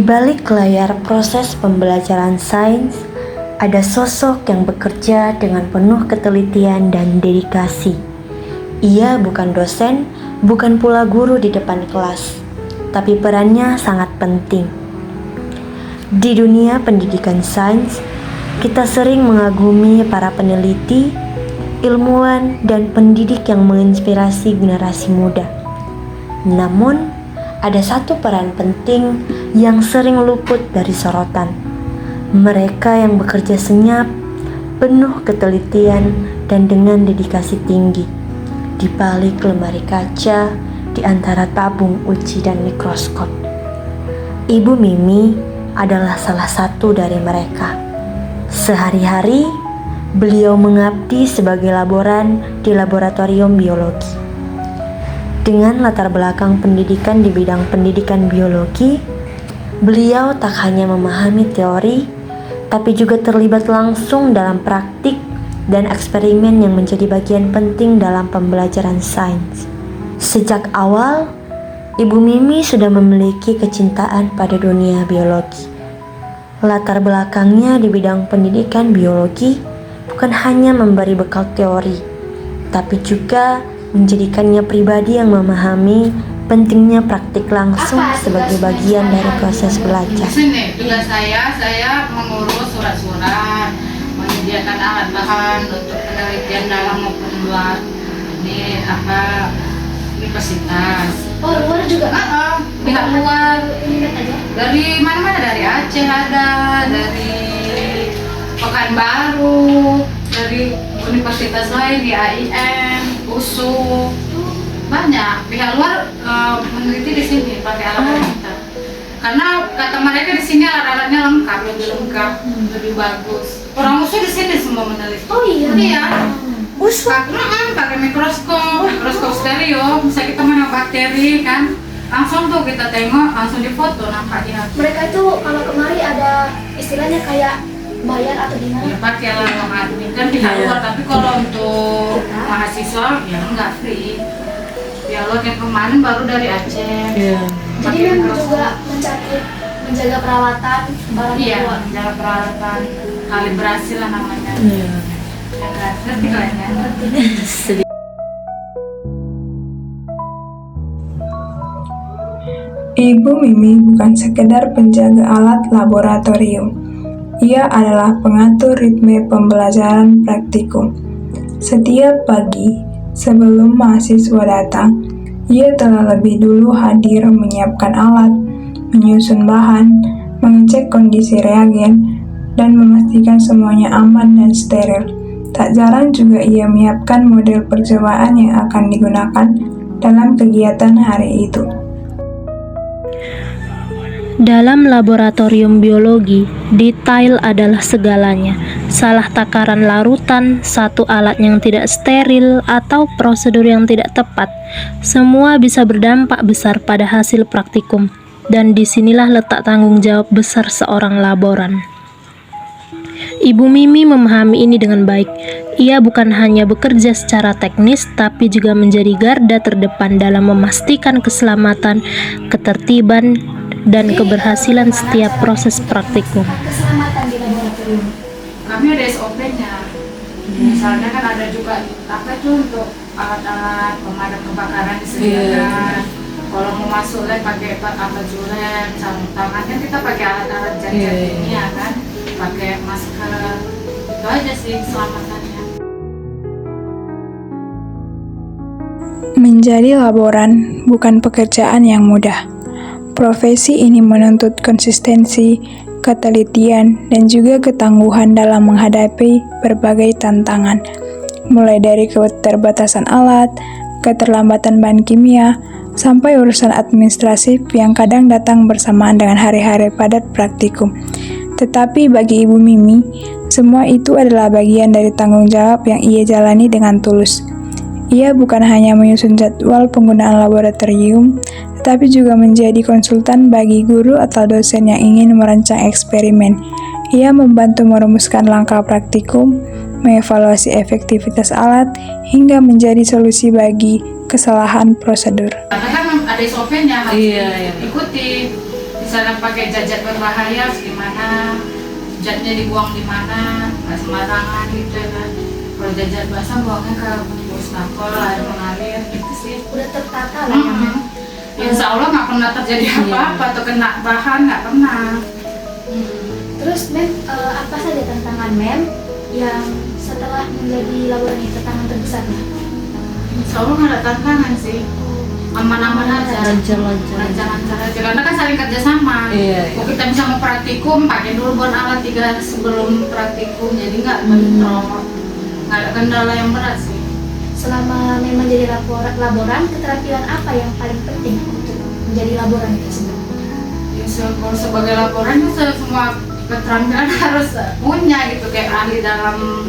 Di balik layar proses pembelajaran sains, ada sosok yang bekerja dengan penuh ketelitian dan dedikasi. Ia bukan dosen, bukan pula guru di depan kelas, tapi perannya sangat penting. Di dunia pendidikan sains, kita sering mengagumi para peneliti, ilmuwan, dan pendidik yang menginspirasi generasi muda. Namun, ada satu peran penting yang sering luput dari sorotan. Mereka yang bekerja senyap, penuh ketelitian, dan dengan dedikasi tinggi di balik lemari kaca, di antara tabung uji dan mikroskop. Ibu Mimi adalah salah satu dari mereka. Sehari-hari, beliau mengabdi sebagai laboran di laboratorium biologi. Dengan latar belakang pendidikan di bidang pendidikan biologi, beliau tak hanya memahami teori, tapi juga terlibat langsung dalam praktik dan eksperimen yang menjadi bagian penting dalam pembelajaran sains. Sejak awal, Ibu Mimi sudah memiliki kecintaan pada dunia biologi. Latar belakangnya di bidang pendidikan biologi bukan hanya memberi bekal teori, tapi juga menjadikannya pribadi yang memahami pentingnya praktik langsung sebagai bagian dari proses belajar. Di sini tugas saya mengurus surat-surat, menyediakan alat bahan untuk penelitian dalam maupun luar. Ini universitas. Oh, luar juga? Pihak luar. Ini aja. Dari mana-mana, dari Aceh ada, dari Pekanbaru, dari universitas lain di AIM, USU. Banyak pihak luar meneliti di sini pakai alat kita. Karena kata mereka di sini alat-alatnya lengkap, lebih lengkap, lebih bagus. Orang USU di sini semua meneliti. Oh iya. Iya. USU? Pakai mikroskop stereo, bisa kita menang bakteri kan. Langsung tuh kita tengok, langsung difoto nampaknya. Mereka itu kalau kemari ada istilahnya kayak bayar atau gimana? Ya pakai lah yang admin kan pihak luar, tapi kalau untuk mahasiswa ya enggak free. Ya lo yang kemarin baru dari Aceh. Jadi memang juga menjaga perawatan barang Iya, tua. menjaga peralatan, kalibrasi lah namanya. Ya kan, ngerti kalian ya? Ibu Mimi bukan sekedar penjaga alat laboratorium. Ia adalah pengatur ritme pembelajaran praktikum. Setiap pagi, sebelum mahasiswa datang, ia telah lebih dulu hadir menyiapkan alat, menyusun bahan, mengecek kondisi reagen, dan memastikan semuanya aman dan steril. Tak jarang juga ia menyiapkan model percobaan yang akan digunakan dalam kegiatan hari itu. Dalam laboratorium biologi, detail adalah segalanya. Salah takaran larutan, satu alat yang tidak steril, atau prosedur yang tidak tepat, semua bisa berdampak besar pada hasil praktikum. Dan disinilah letak tanggung jawab besar seorang laboran. Ibu Mimi memahami ini dengan baik. Ia bukan hanya bekerja secara teknis, tapi juga menjadi garda terdepan dalam memastikan keselamatan, ketertiban, dan keberhasilan setiap proses praktikum. Keselamatan di laboratorium. Kami ada SOP-nya. Misalnya kan ada juga apa itu untuk alat-alat pemadam kebakaran disediakan. Kalau mau masuk lab pakai baju lab, sarung tangan kan kita pakai alat-alat jaga kimia kan, pakai masker. Itu aja sih keselamatannya. Menjadi laboran bukan pekerjaan yang mudah. Profesi ini menuntut konsistensi, ketelitian, dan juga ketangguhan dalam menghadapi berbagai tantangan, mulai dari keterbatasan alat, keterlambatan bahan kimia, sampai urusan administratif yang kadang datang bersamaan dengan hari-hari padat praktikum. Tetapi bagi Ibu Mimi, semua itu adalah bagian dari tanggung jawab yang ia jalani dengan tulus. Ia bukan hanya menyusun jadwal penggunaan laboratorium, tetapi juga menjadi konsultan bagi guru atau dosen yang ingin merancang eksperimen. Ia membantu merumuskan langkah praktikum, mengevaluasi efektivitas alat, hingga menjadi solusi bagi kesalahan prosedur. Karena kan ada SOP-nya harus diikuti. Di misalnya pakai zat berbahaya harus gimana, zatnya dibuang di mana, nggak sembarangan gitu kan. Kalau zat basah buangnya ke musnakol, air mengalir gitu sih. Udah tertata lah ya, Mem. Insya Allah nggak pernah terjadi apa-apa atau kena bahan, nggak pernah. Terus Mem, apa saja tantangan Mem yang setelah menjadi laboran ini tantangan terbesarnya? Insya Allah nggak ada tantangan sih, aman-aman aja, lancar-lancar aja, karena kan saling kerjasama. Kalau kita bisa mau praktikum, pakai dulu bon alat 3 hari sebelum praktikum, jadi nggak bentrok, nggak ada kendala yang berat sih. Selama Mem menjadi laboran, keterampilan apa yang paling penting untuk menjadi laboran tersebut? Ya, kalau sebagai laboran ya semua keterampilan harus punya gitu, kayak ahli dalam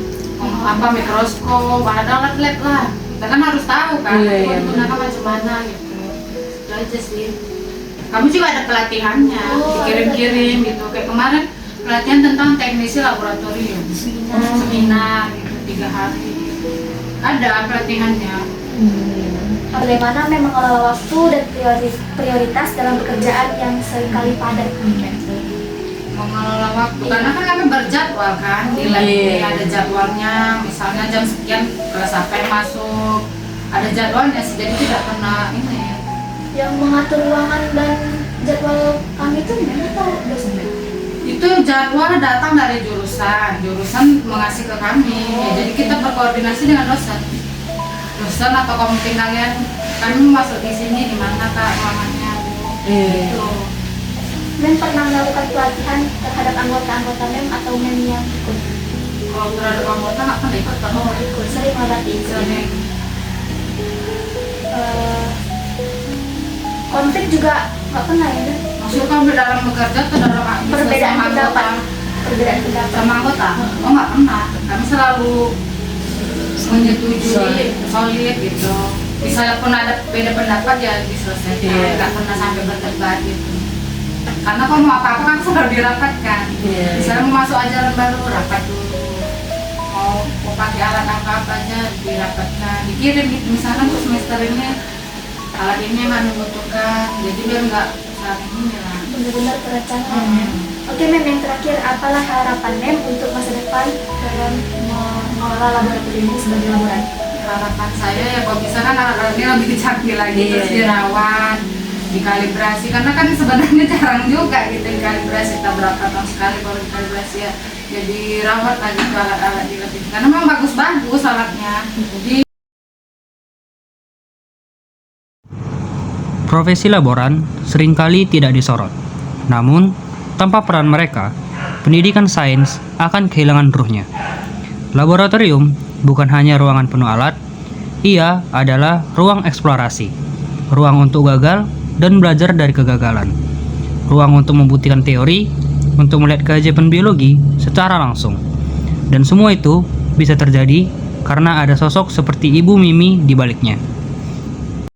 mikroskop, ada alat lab lah. Kita kan harus tahu kan, gunakan macam mana gitu. Itu aja sih. Kamu juga ada pelatihannya, dikirim-kirim gitu. Kayak kemarin pelatihan tentang teknisi laboratorium, seminar gitu 3 hari. Ada pelatihannya. Bagaimana Mem mengelola waktu dan prioritas dalam pekerjaan yang seringkali padat? Mengelola waktu, karena kan kami berjadwal kan, di lab ini ada jadwalnya, misalnya jam sekian kelas apa yang masuk, ada jadwalnya sih, jadi tidak pernah ini. Yang mengatur ruangan dan jadwal kami itu Mem atau dosen? Itu jadwal datang dari jurusan mengasih ke kami, ya, jadi kita berkoordinasi dengan dosen atau komite kalian, kami masuk di sini di mana kak ruangannya gitu. Mem pernah melakukan pelatihan terhadap anggota-anggota Mem atau Mem yang ikut? Kalau terhadap anggota nggak pernah ikut kan? Ikut, sering berarti ikut. Sering. Konflik juga nggak pernah ya Mem? Maksudnya kamu dalam bekerja atau dalam Perbedaan sama pendapat. anggota? Perbedaan pendapat. Sama anggota? Oh nggak pernah, kami selalu menyetujui, solid gitu. Misalnya pun ada beda pendapat ya diselesaikan, nggak pernah sampai berdebat gitu. Karena kalau mau apa-apa kan selalu dirapatkan. Misalnya mau masuk ajaran baru, rapat dulu. Mau pakai alat apa aja dirapatkan, dikirim gitu. Misalnya untuk semester ini alat ini yang kami butuhkan, jadi biar nggak saling ini lah. Benar-benar perencanaan. Oke Mem, yang terakhir, apalah harapan Mem untuk masa depan dalam mengelola laboratorium ini sebagai laboran? Harapan saya ya kalau bisa kan alat-alatnya lebih canggih lagi, terus dirawat, dikalibrasi, karena kan sebenarnya jarang juga gitu dikalibrasi, kita berapa tahun sekali baru dikalibrasi ya, jadi rawat lagi ke alat-alat lebih, karena memang bagus-bagus alatnya. Profesi laboran seringkali tidak disorot. Namun, tanpa peran mereka, pendidikan sains akan kehilangan ruhnya. Laboratorium bukan hanya ruangan penuh alat, ia adalah ruang eksplorasi, ruang untuk gagal dan belajar dari kegagalan, ruang untuk membuktikan teori, untuk melihat keajaiban biologi secara langsung. Dan semua itu bisa terjadi karena ada sosok seperti Ibu Mimi di baliknya.